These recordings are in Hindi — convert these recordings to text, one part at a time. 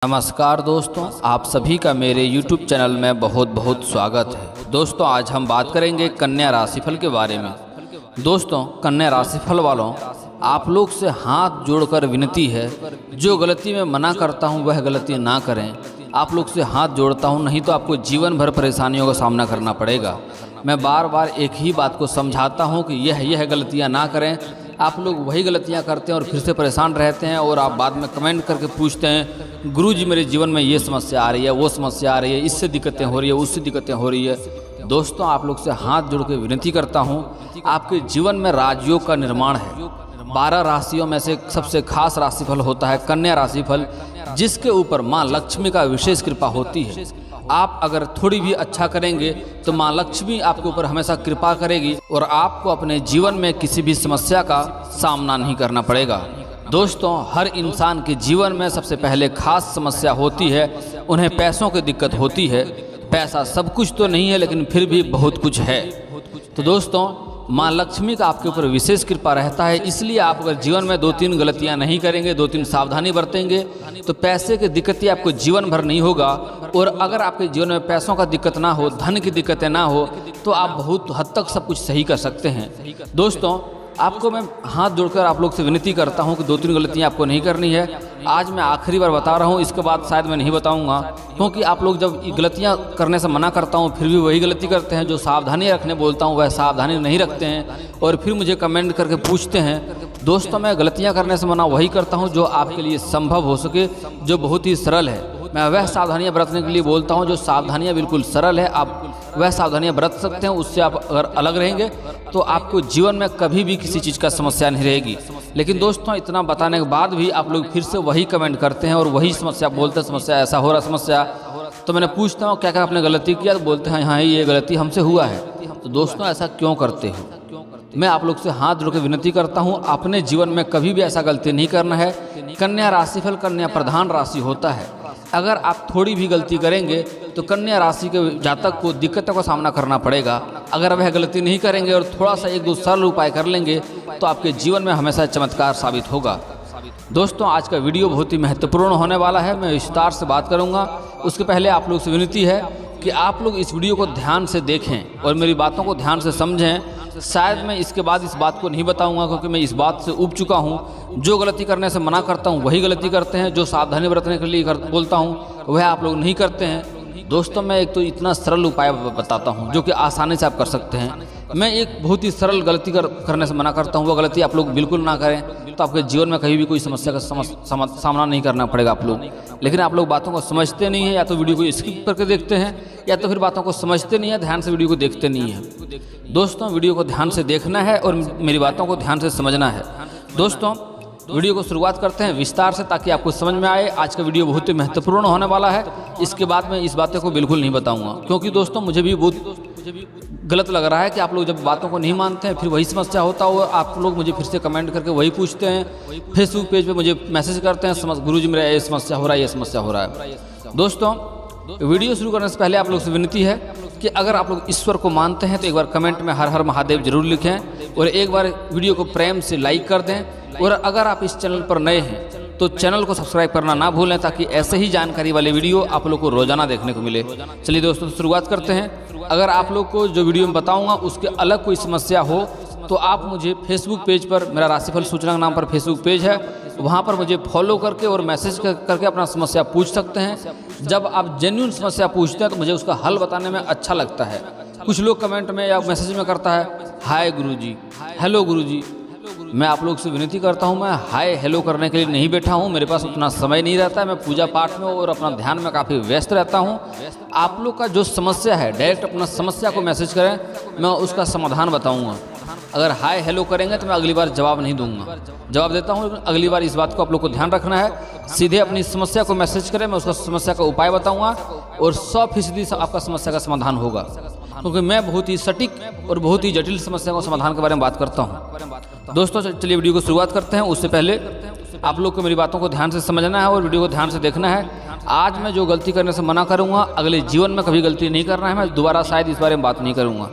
नमस्कार दोस्तों, आप सभी का मेरे YouTube चैनल में बहुत बहुत स्वागत है। दोस्तों, आज हम बात करेंगे कन्या राशिफल के बारे में। दोस्तों, कन्या राशिफल वालों, आप लोग से हाथ जोड़कर विनती है, जो गलती मैं मना करता हूं वह गलती ना करें। आप लोग से हाथ जोड़ता हूं, नहीं तो आपको जीवन भर परेशानियों का सामना करना पड़ेगा। मैं बार बार एक ही बात को समझाता हूं कि यह गलतियां ना करें। आप लोग वही गलतियां करते हैं और फिर से परेशान रहते हैं, और आप बाद में कमेंट करके पूछते हैं, गुरुजी मेरे जीवन में ये समस्या आ रही है, वो समस्या आ रही है, इससे दिक्कतें हो रही है, उससे दिक्कतें हो रही है। दोस्तों, आप लोग से हाथ जोड़ के विनती करता हूँ, आपके जीवन में राजयोग का निर्माण है। 12 राशियों में से सबसे खास राशिफल होता है कन्या राशिफल, जिसके ऊपर माँ लक्ष्मी का विशेष कृपा होती है। आप अगर थोड़ी भी अच्छा करेंगे तो माँ लक्ष्मी आपके ऊपर हमेशा कृपा करेगी और आपको अपने जीवन में किसी भी समस्या का सामना नहीं करना पड़ेगा। दोस्तों, हर इंसान के जीवन में सबसे पहले खास समस्या होती है, उन्हें पैसों की दिक्कत होती है। पैसा सब कुछ तो नहीं है, लेकिन फिर भी बहुत कुछ है। तो दोस्तों, माँ लक्ष्मी का आपके ऊपर विशेष कृपा रहता है, इसलिए आप अगर जीवन में 2-3 गलतियां नहीं करेंगे, 2-3 सावधानी बरतेंगे, तो पैसे की दिक्कतें आपको जीवन भर नहीं होगा। और अगर आपके जीवन में पैसों का दिक्कत ना हो, धन की दिक्कतें ना हो, तो आप बहुत हद तक सब कुछ सही कर सकते हैं। दोस्तों, आपको मैं हाथ जोड़कर आप लोग से विनती करता हूं कि 2-3 गलतियां आपको नहीं करनी है। आज मैं आखिरी बार बता रहा हूं, इसके बाद शायद मैं नहीं बताऊंगा, क्योंकि आप लोग जब गलतियां करने से मना करता हूं फिर भी वही गलती करते हैं। जो सावधानी रखने बोलता हूं वह सावधानी नहीं रखते हैं और फिर मुझे कमेंट करके पूछते हैं। दोस्तों, मैं गलतियां करने से मना वही करता हूं जो आपके लिए संभव हो सके, जो बहुत ही सरल है। मैं वह सावधानियां बरतने के लिए बोलता हूं जो सावधानियां बिल्कुल सरल है। आप वह सावधानियां बरत सकते हैं, उससे आप अगर अलग रहेंगे तो आपको जीवन में कभी भी किसी चीज़ का समस्या नहीं रहेगी। लेकिन दोस्तों, इतना बताने के बाद भी आप लोग फिर से वही कमेंट करते हैं और वही समस्या बोलते हैं, समस्या ऐसा हो रहा समस्या। तो मैंने पूछता हूँ क्या क्या आपने गलती किया, तो बोलते हैं हाँ ये गलती हमसे हुआ है। तो दोस्तों, ऐसा क्यों करते हो? मैं आप लोग से हाथ जोड़ के विनती करता हूँ, अपने जीवन में कभी भी ऐसा गलती नहीं करना है। कन्या राशिफल कन्या प्रधान राशि होता है। अगर आप थोड़ी भी गलती करेंगे तो कन्या राशि के जातक को दिक्कतों का सामना करना पड़ेगा। अगर वह गलती नहीं करेंगे और थोड़ा सा 1-2 सरल उपाय कर लेंगे तो आपके जीवन में हमेशा चमत्कार साबित होगा। दोस्तों, आज का वीडियो बहुत ही महत्वपूर्ण होने वाला है, मैं विस्तार से बात करूंगा। उसके पहले आप लोग से विनती है कि आप लोग इस वीडियो को ध्यान से देखें और मेरी बातों को ध्यान से समझें। शायद मैं इसके बाद इस बात को नहीं बताऊंगा, क्योंकि मैं इस बात से ऊब चुका हूं। जो गलती करने से मना करता हूं वही गलती करते हैं, जो सावधानी बरतने के लिए बोलता हूं वह आप लोग नहीं करते हैं। दोस्तों, मैं एक तो इतना सरल उपाय बताता हूं जो कि आसानी से आप कर सकते हैं। मैं एक बहुत ही सरल गलती करने से मना करता हूं, वह गलती आप लोग बिल्कुल ना करें, तो आपके जीवन में कभी भी कोई समस्या का सामना नहीं करना पड़ेगा आप लोग। लेकिन आप लोग बातों को समझते नहीं हैं, या तो वीडियो को स्किप करके देखते हैं, या तो फिर बातों को समझते नहीं है, ध्यान से वीडियो को देखते नहीं है। दोस्तों, वीडियो को ध्यान से देखना है और मेरी बातों को ध्यान से समझना है। दोस्तों, वीडियो को शुरुआत करते हैं विस्तार से, ताकि आपको समझ में आए। आज का वीडियो बहुत ही महत्वपूर्ण होने वाला है। इसके बाद मैं इस बातें को बिल्कुल नहीं बताऊंगा, क्योंकि दोस्तों मुझे भी बहुत गलत लग रहा है कि आप लोग जब बातों को नहीं मानते हैं फिर वही समस्या होता है, और आप लोग मुझे फिर से कमेंट करके वही पूछते हैं। फेसबुक पेज पे मुझे मैसेज करते हैं, गुरुजी मेरा ये समस्या हो रहा है, ये समस्या हो रहा है। दोस्तों, वीडियो शुरू करने से पहले आप लोग से विनती है कि अगर आप लोग ईश्वर को मानते हैं तो एक बार कमेंट में हर हर महादेव जरूर लिखें, और एक बार वीडियो को प्रेम से लाइक कर दें। और अगर आप इस चैनल पर नए हैं तो चैनल को सब्सक्राइब करना ना भूलें, ताकि ऐसे ही जानकारी वाले वीडियो आप लोग को रोजाना देखने को मिले। चलिए दोस्तों, शुरुआत करते हैं। अगर आप लोग को जो वीडियो में बताऊंगा उसके अलग कोई समस्या हो तो आप मुझे फेसबुक पेज पर, मेरा राशिफल सूचना के नाम पर फेसबुक पेज है, वहाँ पर मुझे फॉलो करके और मैसेज करके अपना समस्या पूछ सकते हैं। जब आप जेन्युइन समस्या पूछते हैं तो मुझे उसका हल बताने में अच्छा लगता है। कुछ लोग कमेंट में या मैसेज में करता है हाय गुरुजी, हेलो गुरुजी। मैं आप लोग से विनती करता हूं, मैं हाय हेलो करने के लिए नहीं बैठा हूं, मेरे पास उतना समय नहीं रहता है। मैं पूजा पाठ में और अपना ध्यान में काफ़ी व्यस्त रहता हूं। आप लोग का जो समस्या है डायरेक्ट अपना समस्या को मैसेज करें, मैं उसका समाधान बताऊंगा। अगर हाय हेलो करेंगे तो मैं अगली बार जवाब नहीं दूंगा, जवाब देता हूं, लेकिन अगली बार इस बात को आप लोग को ध्यान रखना है। सीधे अपनी समस्या को मैसेज करें, मैं उसका समस्या का उपाय बताऊंगा और 100% आपका समस्या का समाधान होगा, क्योंकि मैं बहुत ही सटीक और बहुत ही जटिल समस्या का समाधान के बारे में बात करता हूं। दोस्तों, चलिए वीडियो को शुरुआत करते हैं। उससे पहले आप लोग को मेरी बातों को ध्यान से समझना है और वीडियो को ध्यान से देखना है। आज मैं जो गलती करने से मना करूंगा, अगले जीवन में कभी गलती नहीं करना है। मैं दोबारा शायद इस बारे में बात नहीं करूंगा,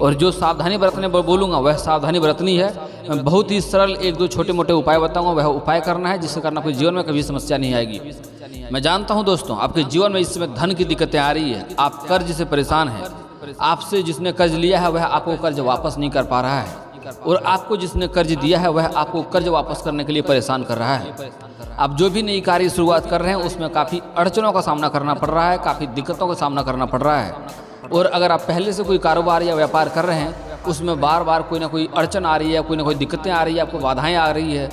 और जो सावधानी बरतने बोलूँगा वह सावधानी बरतनी है। मैं बहुत ही सरल 1-2 छोटे मोटे उपाय बताऊँगा, वह उपाय करना है, जिससे करना कोई जीवन में कभी समस्या नहीं आएगी। मैं जानता हूं दोस्तों, आपके जीवन में इस समय धन की दिक्कतें आ रही है, आप कर्ज से परेशान हैं, आपसे जिसने कर्ज लिया है वह आपको कर्ज वापस नहीं कर पा रहा है, और आपको जिसने कर्ज दिया है वह आपको कर्ज वापस करने के लिए परेशान कर रहा है। आप जो भी नई कार्य शुरुआत कर रहे हैं उसमें काफ़ी अड़चनों का सामना करना पड़ रहा है, काफ़ी दिक्कतों का सामना करना पड़ रहा है। और अगर आप पहले से कोई कारोबार या व्यापार कर रहे हैं उसमें बार बार कोई ना कोई अड़चन आ रही है, कोई ना कोई दिक्कतें आ रही है, आपको बाधाएं आ रही है।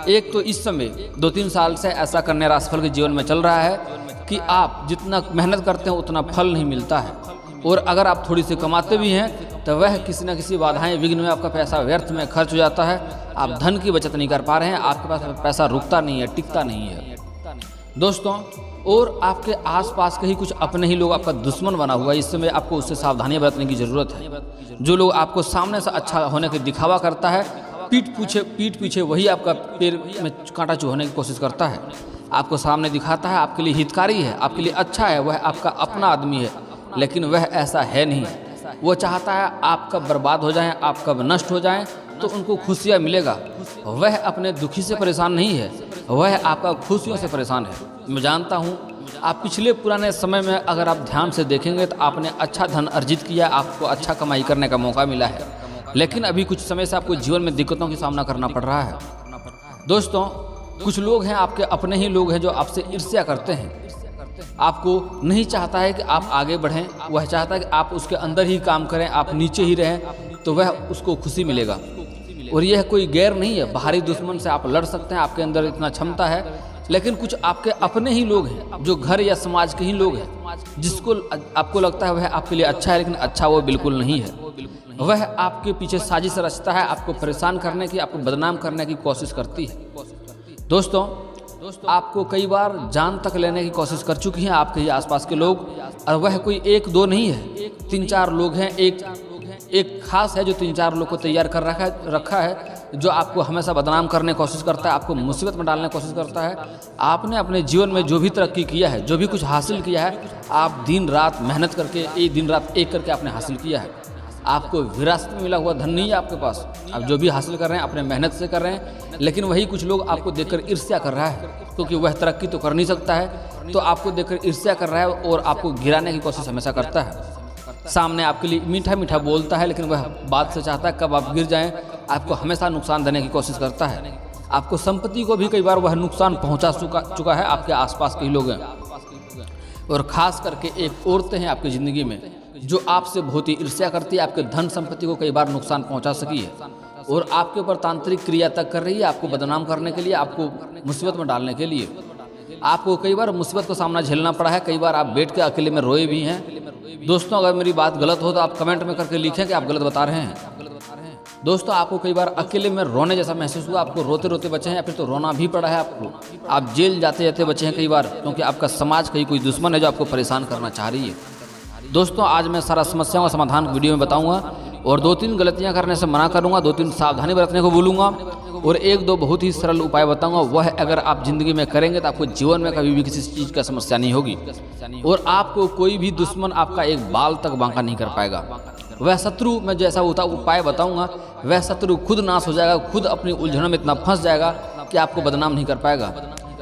एक तो इस समय 2-3 साल से ऐसा कन्या राशिफल के जीवन में चल रहा है कि आप जितना मेहनत करते हैं उतना फल नहीं मिलता है, और अगर आप थोड़ी सी कमाते भी हैं तो वह किसी न किसी बाधाएं विघ्न में आपका पैसा व्यर्थ में खर्च हो जाता है। आप धन की बचत नहीं कर पा रहे हैं, आपके पास पैसा रुकता नहीं है, टिकता नहीं है दोस्तों। और आपके आसपास के ही कुछ अपने ही लोग आपका दुश्मन बना हुआ है, इस समय आपको उससे सावधानी बरतने की ज़रूरत है। जो लोग आपको सामने से अच्छा होने के दिखावा करता है, पीठ पीछे वही आपका पैर में कांटा चुभने की कोशिश करता है। आपको सामने दिखाता है आपके लिए हितकारी है, आपके लिए अच्छा है, वह आपका अपना आदमी है, लेकिन वह ऐसा है नहीं। वो चाहता है आप कब बर्बाद हो जाएं, आप कब नष्ट हो जाएं तो उनको खुशियाँ मिलेगा। वह अपने दुखी से परेशान नहीं है, वह आपका खुशियों से परेशान है। मैं जानता हूँ आप पिछले पुराने समय में अगर आप ध्यान से देखेंगे तो आपने अच्छा धन अर्जित किया, आपको अच्छा कमाई करने का मौका मिला है, लेकिन अभी कुछ समय से आपको जीवन में दिक्कतों का सामना करना पड़ रहा है। दोस्तों कुछ लोग हैं, आपके अपने ही लोग हैं जो आपसे ईर्ष्या करते हैं, आपको नहीं चाहता है कि आप आगे बढ़ें, वह चाहता है कि आप उसके अंदर ही काम करें, आप नीचे ही रहें तो वह उसको खुशी मिलेगा। और यह कोई गैर नहीं है, बाहरी दुश्मन से आप लड़ सकते हैं, आपके अंदर इतना क्षमता है, लेकिन कुछ आपके अपने ही लोग हैं जो घर या समाज के ही लोग हैं, जिसको आपको लगता है वह आपके लिए अच्छा है, लेकिन अच्छा वो बिल्कुल नहीं है। वह आपके पीछे साजिश रचता है, आपको परेशान करने की, आपको बदनाम करने की कोशिश करती है। दोस्तों आपको कई बार जान तक लेने की कोशिश कर चुकी हैं आपके ही आसपास के लोग, और वह कोई 1-2 नहीं है, 3-4 लोग हैं। एक खास है जो 3-4 लोग को तैयार कर रखा है, जो आपको हमेशा बदनाम करने की कोशिश करता है, आपको मुसीबत में डालने की कोशिश करता है। आपने अपने जीवन में जो भी तरक्की किया है, जो भी कुछ हासिल किया है, आप दिन रात मेहनत करके दिन रात एक करके आपने हासिल किया है। आपको विरासत में मिला हुआ धन नहीं है आपके पास, आप जो भी हासिल कर रहे हैं अपने मेहनत से कर रहे हैं, लेकिन वही कुछ लोग आपको देखकर ईर्ष्या कर रहा है, क्योंकि वह तरक्की तो कर नहीं सकता है, तो आपको देखकर ईर्ष्या कर रहा है और आपको गिराने की कोशिश हमेशा करता है। सामने आपके लिए मीठा मीठा बोलता है, लेकिन वह बात से चाहता है कब आप गिर जाएं, आपको हमेशा नुकसान देने की कोशिश करता है। आपको संपत्ति को भी कई बार वह नुकसान पहुंचा चुका है, आपके आसपास के ही लोग हैं। और ख़ास करके एक औरतें हैं आपकी ज़िंदगी में जो आपसे बहुत ही ईर्ष्या करती है, आपके धन संपत्ति को कई बार नुकसान पहुंचा सकी है, और आपके ऊपर तांत्रिक क्रिया तक कर रही है, आपको बदनाम करने के लिए, आपको मुसीबत में डालने के लिए। आपको कई बार मुसीबत का सामना झेलना पड़ा है, कई बार आप बैठ के अकेले में रोए भी हैं। दोस्तों अगर मेरी बात गलत हो तो आप कमेंट में करके लिखें कि आप गलत बता रहे हैं। दोस्तों आपको कई बार अकेले में रोने जैसा महसूस हुआ, आपको रोते रोते बचे हैं, या फिर तो रोना भी पड़ा है आपको, आप जेल जाते जाते बचे हैं कई बार, क्योंकि आपका समाज कहीं कोई दुश्मन है जो आपको परेशान करना चाह रही है। दोस्तों आज मैं सारा समस्याओं का समाधान वीडियो में बताऊंगा, और 2-3 गलतियां करने से मना करूंगा, 2-3 सावधानी बरतने को बोलूँगा, और 1-2 बहुत ही सरल उपाय बताऊंगा। वह अगर आप ज़िंदगी में करेंगे तो आपको जीवन में कभी भी किसी चीज़ का समस्या नहीं होगी, और आपको कोई भी दुश्मन आपका एक बाल तक बांका नहीं कर पाएगा। वह शत्रु मैं जैसा उपाय बताऊंगा वह शत्रु खुद नाश हो जाएगा, खुद अपनी उलझनों में इतना फंस जाएगा कि आपको बदनाम नहीं कर पाएगा।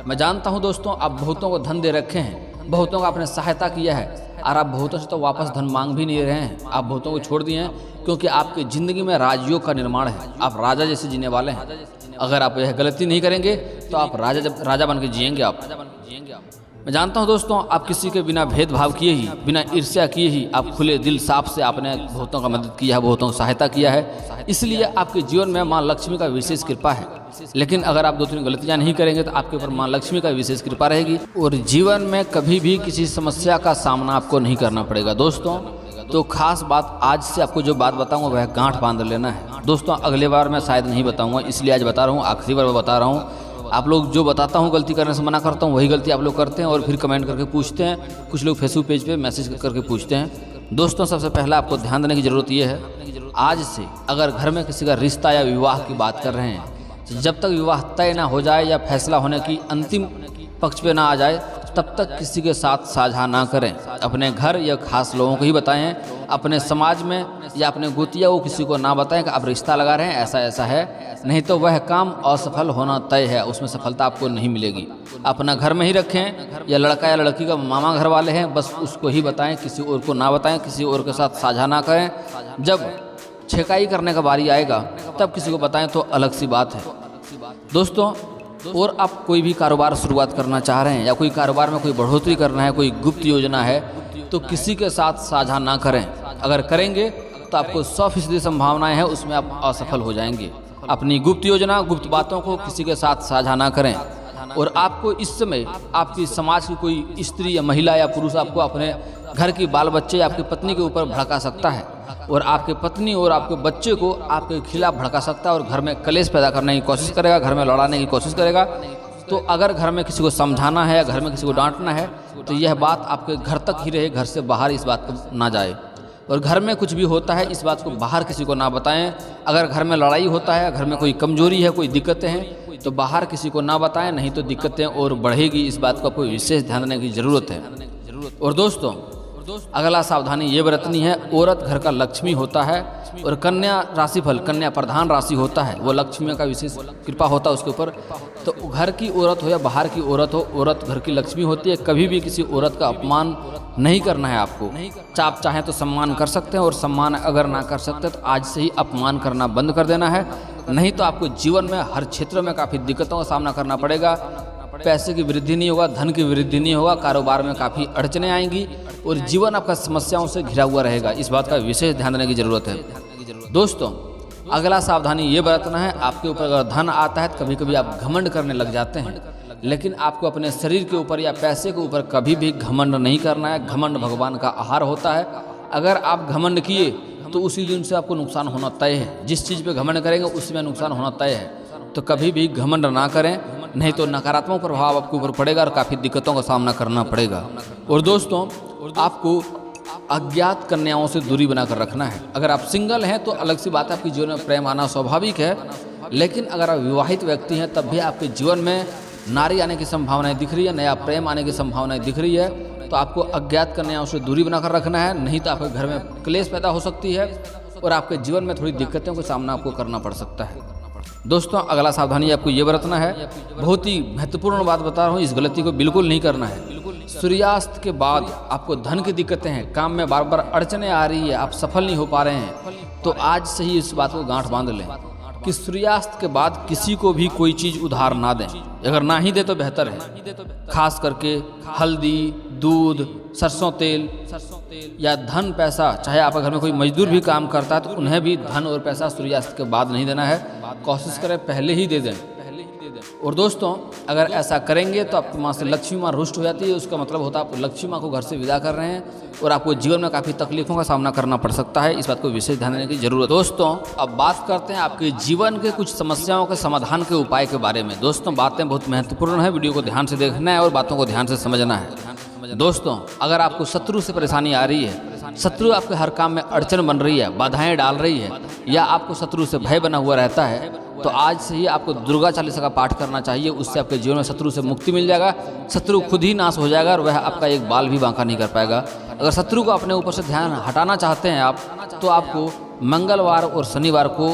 मैं जानता हूँ दोस्तों आप बहुतों को धन दे रखे हैं, बहुतों का आपने सहायता किया है, और आप बहुतों से तो वापस धन मांग भी नहीं रहे हैं, आप बहुतों को छोड़ दिए हैं, क्योंकि आपकी ज़िंदगी में राजयोग का निर्माण है, आप राजा जैसे जीने वाले हैं। अगर आप यह गलती नहीं करेंगे तो आप राजा बन के जिएंगे आप। मैं जानता हूं दोस्तों आप किसी के बिना भेदभाव किए ही, बिना ईर्ष्या किए ही आप खुले दिल साफ से आपने बहुतों का मदद किया है, बहुतों की सहायता किया है, इसलिए आपके जीवन में माँ लक्ष्मी का विशेष कृपा है। लेकिन अगर आप 2-3 गलतियां नहीं करेंगे तो आपके ऊपर माँ लक्ष्मी का विशेष कृपा रहेगी, और जीवन में कभी भी किसी समस्या का सामना आपको नहीं करना पड़ेगा। दोस्तों तो खास बात आज से आपको जो बात बताऊंगा वह गांठ बांध लेना है। दोस्तों अगले बार मैं शायद नहीं बताऊंगा, इसलिए आज बता रहा हूँ, आखिरी बार मैं बता रहा हूँ। आप लोग जो बताता हूँ गलती करने से मना करता हूँ, वही गलती आप लोग करते हैं और फिर कमेंट करके पूछते हैं, कुछ लोग फेसबुक पेज पे मैसेज करके पूछते हैं। दोस्तों सबसे पहला आपको ध्यान देने की ज़रूरत ये है, आज से अगर घर में किसी का रिश्ता या विवाह की बात कर रहे हैं, जब तक विवाह तय ना हो जाए या फैसला होने की अंतिम पक्ष पे ना आ जाए, तब तक किसी के साथ साझा ना करें। अपने घर या खास लोगों को ही बताएं। अपने समाज में या अपने गोतिया को किसी को ना बताएं कि आप रिश्ता लगा रहे हैं, ऐसा ऐसा है, नहीं तो वह काम असफल होना तय है, उसमें सफलता आपको नहीं मिलेगी। अपना घर में ही रखें। या लड़का या लड़की का मामा घर वाले हैं, बस उसको ही बताएं, किसी और को ना बताएं, किसी और के साथ साझा ना करें। जब छेकाई करने का बारी आएगा तब किसी को बताएं तो अलग सी बात है। दोस्तों, और आप कोई भी कारोबार शुरुआत करना चाह रहे हैं या कोई कारोबार में कोई बढ़ोतरी करना है, कोई गुप्त योजना है, तो किसी के साथ साझा ना करें। अगर करेंगे तो आपको 100% संभावनाएं हैं उसमें आप असफल हो जाएंगे। अपनी गुप्त योजना, गुप्त बातों को किसी के साथ साझा ना करें। और आपको इस समय आपकी समाज की कोई स्त्री या महिला या पुरुष आपको अपने घर की बाल बच्चे या आपकी पत्नी के ऊपर भड़का सकता है, और आपके पत्नी और आपके बच्चे को आपके खिलाफ भड़का सकता है और घर में कलेश पैदा करने की कोशिश करेगा, घर में लड़ाने की कोशिश करेगा। तो अगर घर में किसी को समझाना है या घर में किसी को डांटना है तो यह बात आपके घर तक ही रहे, घर से बाहर इस बात को ना जाए। और घर में कुछ भी होता है इस बात को बाहर किसी को ना बताएं। अगर घर में लड़ाई होता है, घर में कोई कमजोरी है, कोई दिक्कतें हैं, तो बाहर किसी को ना बताएं, नहीं तो दिक्कतें और बढ़ेगी। इस बात को आपको विशेष ध्यान देने की ज़रूरत है। और दोस्तों, अगला सावधानी ये बरतनी है, औरत घर का लक्ष्मी होता है और कन्या राशिफल कन्या प्रधान राशि होता है, वो लक्ष्मी का विशेष कृपा होता है उसके ऊपर। तो घर की औरत हो या बाहर की औरत हो, औरत घर की लक्ष्मी होती है। कभी भी किसी औरत का अपमान नहीं करना है आपको। आप चाहें तो सम्मान कर सकते हैं, और सम्मान अगर ना कर सकते तो आज से ही अपमान करना बंद कर देना है, नहीं तो आपको जीवन में हर क्षेत्र में काफ़ी दिक्कतों का सामना करना पड़ेगा। पैसे की वृद्धि नहीं होगा, धन की वृद्धि नहीं होगा, कारोबार में काफ़ी अड़चने आएंगी और जीवन आपका समस्याओं से घिरा हुआ रहेगा। इस बात का विशेष ध्यान देने की ज़रूरत है। दोस्तों, अगला सावधानी ये बरतना है, आपके ऊपर अगर धन आता है तो कभी कभी आप घमंड करने लग जाते हैं, लेकिन आपको अपने शरीर के ऊपर या पैसे के ऊपर कभी भी घमंड नहीं करना है। घमंड भगवान का आहार होता है। अगर आप घमंड किए तो उसी दिन से आपको नुकसान होना तय है। जिस चीज़ पे घमंड करेंगे उसमें नुकसान होना तय है। तो कभी भी घमंड ना करें, नहीं तो नकारात्मक प्रभाव आपके ऊपर पड़ेगा और काफ़ी दिक्कतों का सामना करना पड़ेगा। और दोस्तों, आपको अज्ञात कन्याओं से दूरी बनाकर रखना है। अगर आप सिंगल हैं तो अलग सी बात है, आपके जीवन में प्रेम आना स्वाभाविक है, लेकिन अगर आप विवाहित व्यक्ति हैं तब भी आपके जीवन में नारी आने की संभावनाएं दिख रही है, नया प्रेम आने की संभावनाएं दिख रही है। तो आपको अज्ञात कन्याओं से दूरी बनाकर रखना है, नहीं तो आपके घर में क्लेश पैदा हो सकती है और आपके जीवन में थोड़ी दिक्कतों का सामना आपको करना पड़ सकता है। दोस्तों, अगला सावधानी आपको ये बरतना है, बहुत ही महत्वपूर्ण बात बता रहा हूँ, इस गलती को बिल्कुल नहीं करना है। सूर्यास्त के बाद आपको धन की दिक्कतें हैं, काम में बार बार अड़चने आ रही है, आप सफल नहीं हो पा रहे हैं, तो आज से ही इस बात को गांठ बांध लें कि सूर्यास्त के बाद किसी को भी कोई चीज़ उधार ना दें। अगर ना ही दे तो बेहतर है। खास करके हल्दी, दूध, सरसों तेल या धन पैसा, चाहे आपके घर में कोई मजदूर भी काम करता है तो उन्हें भी धन और पैसा सूर्यास्त के बाद नहीं देना है। कोशिश करें पहले ही दे दें। और दोस्तों, अगर ऐसा करेंगे तो आपकी माँ से लक्ष्मी माँ रुष्ट हो जाती है। उसका मतलब होता है आप लक्ष्मी माँ को घर से विदा कर रहे हैं और आपको जीवन में काफ़ी तकलीफों का सामना करना पड़ सकता है। इस बात को विशेष ध्यान देने की जरूरत है। दोस्तों, अब बात करते हैं आपके जीवन के कुछ समस्याओं के समाधान के उपाय के बारे में। दोस्तों, बातें बहुत महत्वपूर्ण है, वीडियो को ध्यान से देखना है और बातों को ध्यान से समझना है। दोस्तों, अगर आपको शत्रु से परेशानी आ रही है, शत्रु आपके हर काम में अड़चन बन रही है, बाधाएं डाल रही है, या आपको शत्रु से भय बना हुआ रहता है, तो आज से ही आपको दुर्गा चालीसा का पाठ करना चाहिए। उससे आपके जीवन में शत्रु से मुक्ति मिल जाएगा, शत्रु खुद ही नाश हो जाएगा और वह आपका एक बाल भी बांका नहीं कर पाएगा। अगर शत्रु को अपने ऊपर से ध्यान हटाना चाहते हैं आप, तो आपको मंगलवार और शनिवार को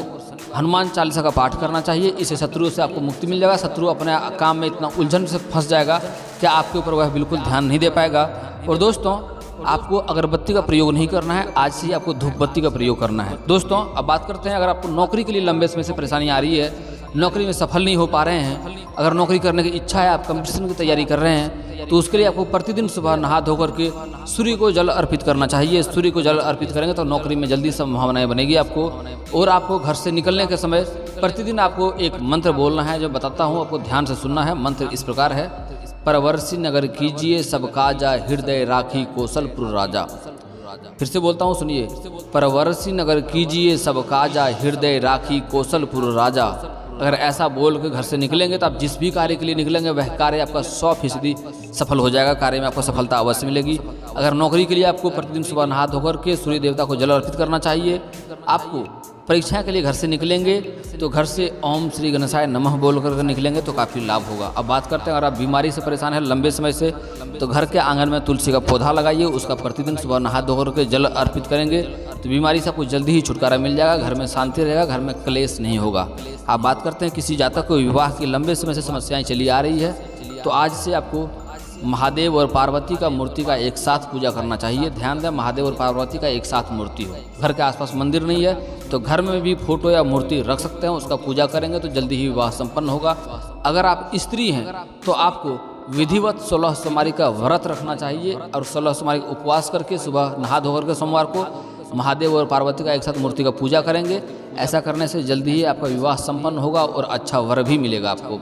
हनुमान चालीसा का पाठ करना चाहिए। इससे शत्रु से आपको मुक्ति मिल जाएगा। शत्रु अपने काम में इतना उलझन से फंस जाएगा कि आपके ऊपर वह बिल्कुल ध्यान नहीं दे पाएगा। और दोस्तों, आपको अगरबत्ती का प्रयोग नहीं करना है, आज से ही आपको धूप बत्ती का प्रयोग करना है। दोस्तों, अब बात करते हैं, अगर आपको नौकरी के लिए लंबे समय से परेशानी आ रही है, नौकरी में सफल नहीं हो पा रहे हैं, अगर नौकरी करने की इच्छा है, आप कंपटीशन की तैयारी कर रहे हैं, तो उसके लिए आपको प्रतिदिन सुबह नहा धोकर के सूर्य को जल अर्पित करना चाहिए। सूर्य को जल अर्पित करेंगे तो नौकरी में जल्दी संभावनाएं बनेगी आपको। और आपको घर से निकलने के समय प्रतिदिन आपको एक मंत्र बोलना है, जो बताता हूँ, आपको ध्यान से सुनना है। मंत्र इस प्रकार है, परवर्षी नगर कीजिए सब काजा, हृदय राखी कौशलपुर राजा। फिर से बोलता हूँ, सुनिए, परवर्षी नगर कीजिए सब काजा, हृदय राखी कौशलपुर राजा। अगर ऐसा बोल के घर से निकलेंगे तो आप जिस भी कार्य के लिए निकलेंगे वह कार्य आपका 100% सफल हो जाएगा। कार्य में आपको सफलता अवश्य मिलेगी। अगर नौकरी के लिए आपको प्रतिदिन सुबह नहा धोकर के सूर्य देवता को जल अर्पित करना चाहिए, आपको परीक्षा के लिए घर से निकलेंगे तो घर से ओम श्री गणेशाय नमः बोल कर निकलेंगे तो काफ़ी लाभ होगा। अब बात करते हैं, अगर आप बीमारी से परेशान हैं लंबे समय से, तो घर के आंगन में तुलसी का पौधा लगाइए, उसका प्रतिदिन सुबह नहा धो करके जल अर्पित करेंगे तो बीमारी से आपको जल्दी ही छुटकारा मिल जाएगा, घर में शांति रहेगा, घर में क्लेश नहीं होगा। आप बात करते हैं किसी जातक को विवाह की लंबे समय से समस्याएं चली आ रही है, तो आज से आपको महादेव और पार्वती का मूर्ति का एक साथ पूजा करना चाहिए। ध्यान दें, महादेव और पार्वती का एक साथ मूर्ति हो। घर के आसपास मंदिर नहीं है तो घर में भी फोटो या मूर्ति रख सकते हैं, उसका पूजा करेंगे तो जल्दी ही विवाह संपन्न होगा। अगर आप स्त्री हैं तो आपको विधिवत 16 सोमवारी का व्रत रखना चाहिए और 16 सोमवारी उपवास करके सुबह नहा धो करके सोमवार को महादेव और पार्वती का एक साथ मूर्ति का पूजा करेंगे। ऐसा करने से जल्दी ही आपका विवाह संपन्न होगा और अच्छा वर भी मिलेगा आपको।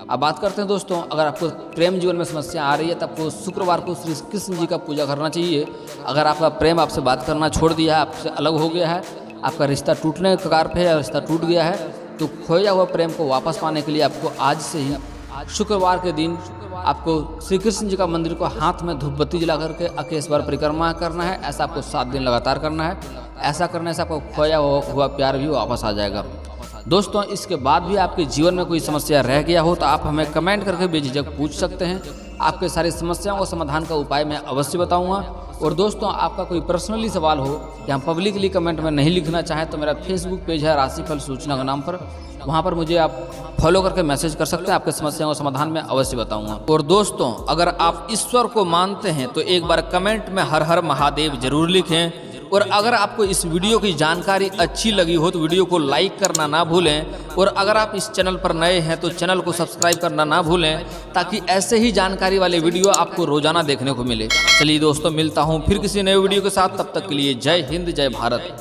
अब बात करते हैं दोस्तों, अगर आपको प्रेम जीवन में समस्या आ रही है तो आपको शुक्रवार को श्री कृष्ण जी का पूजा करना चाहिए। अगर आपका प्रेम आपसे बात करना छोड़ दिया है, आपसे अलग हो गया है, आपका रिश्ता टूटने के कगार पे है या रिश्ता टूट गया है, तो खोया हुआ प्रेम को वापस पाने के लिए आपको आज से ही शुक्रवार के दिन आपको श्री कृष्ण जी का मंदिर को हाथ में धूप बत्ती जला करके 21 बार परिक्रमा करना है। ऐसा आपको 7 दिन लगातार करना है। ऐसा करने से आपको खोया हुआ प्यार भी वापस आ जाएगा। दोस्तों, इसके बाद भी आपके जीवन में कोई समस्या रह गया हो तो आप हमें कमेंट करके बेझिझक पूछ सकते हैं। आपके सारी समस्याओं का समाधान का उपाय मैं अवश्य बताऊंगा। और दोस्तों, आपका कोई पर्सनली सवाल हो या पब्लिकली कमेंट में नहीं लिखना चाहें तो मेरा फेसबुक पेज है राशिफल सूचना के नाम पर, वहाँ पर मुझे आप फॉलो करके मैसेज कर सकते हैं। आपके समस्याओं का समाधान मैं अवश्य बताऊंगा। और दोस्तों, अगर आप ईश्वर को मानते हैं तो एक बार कमेंट में हर हर महादेव जरूर लिखें। और अगर आपको इस वीडियो की जानकारी अच्छी लगी हो तो वीडियो को लाइक करना ना भूलें। और अगर आप इस चैनल पर नए हैं तो चैनल को सब्सक्राइब करना ना भूलें, ताकि ऐसे ही जानकारी वाले वीडियो आपको रोजाना देखने को मिले। चलिए दोस्तों, मिलता हूँ फिर किसी नए वीडियो के साथ। तब तक के लिए जय हिंद, जय भारत।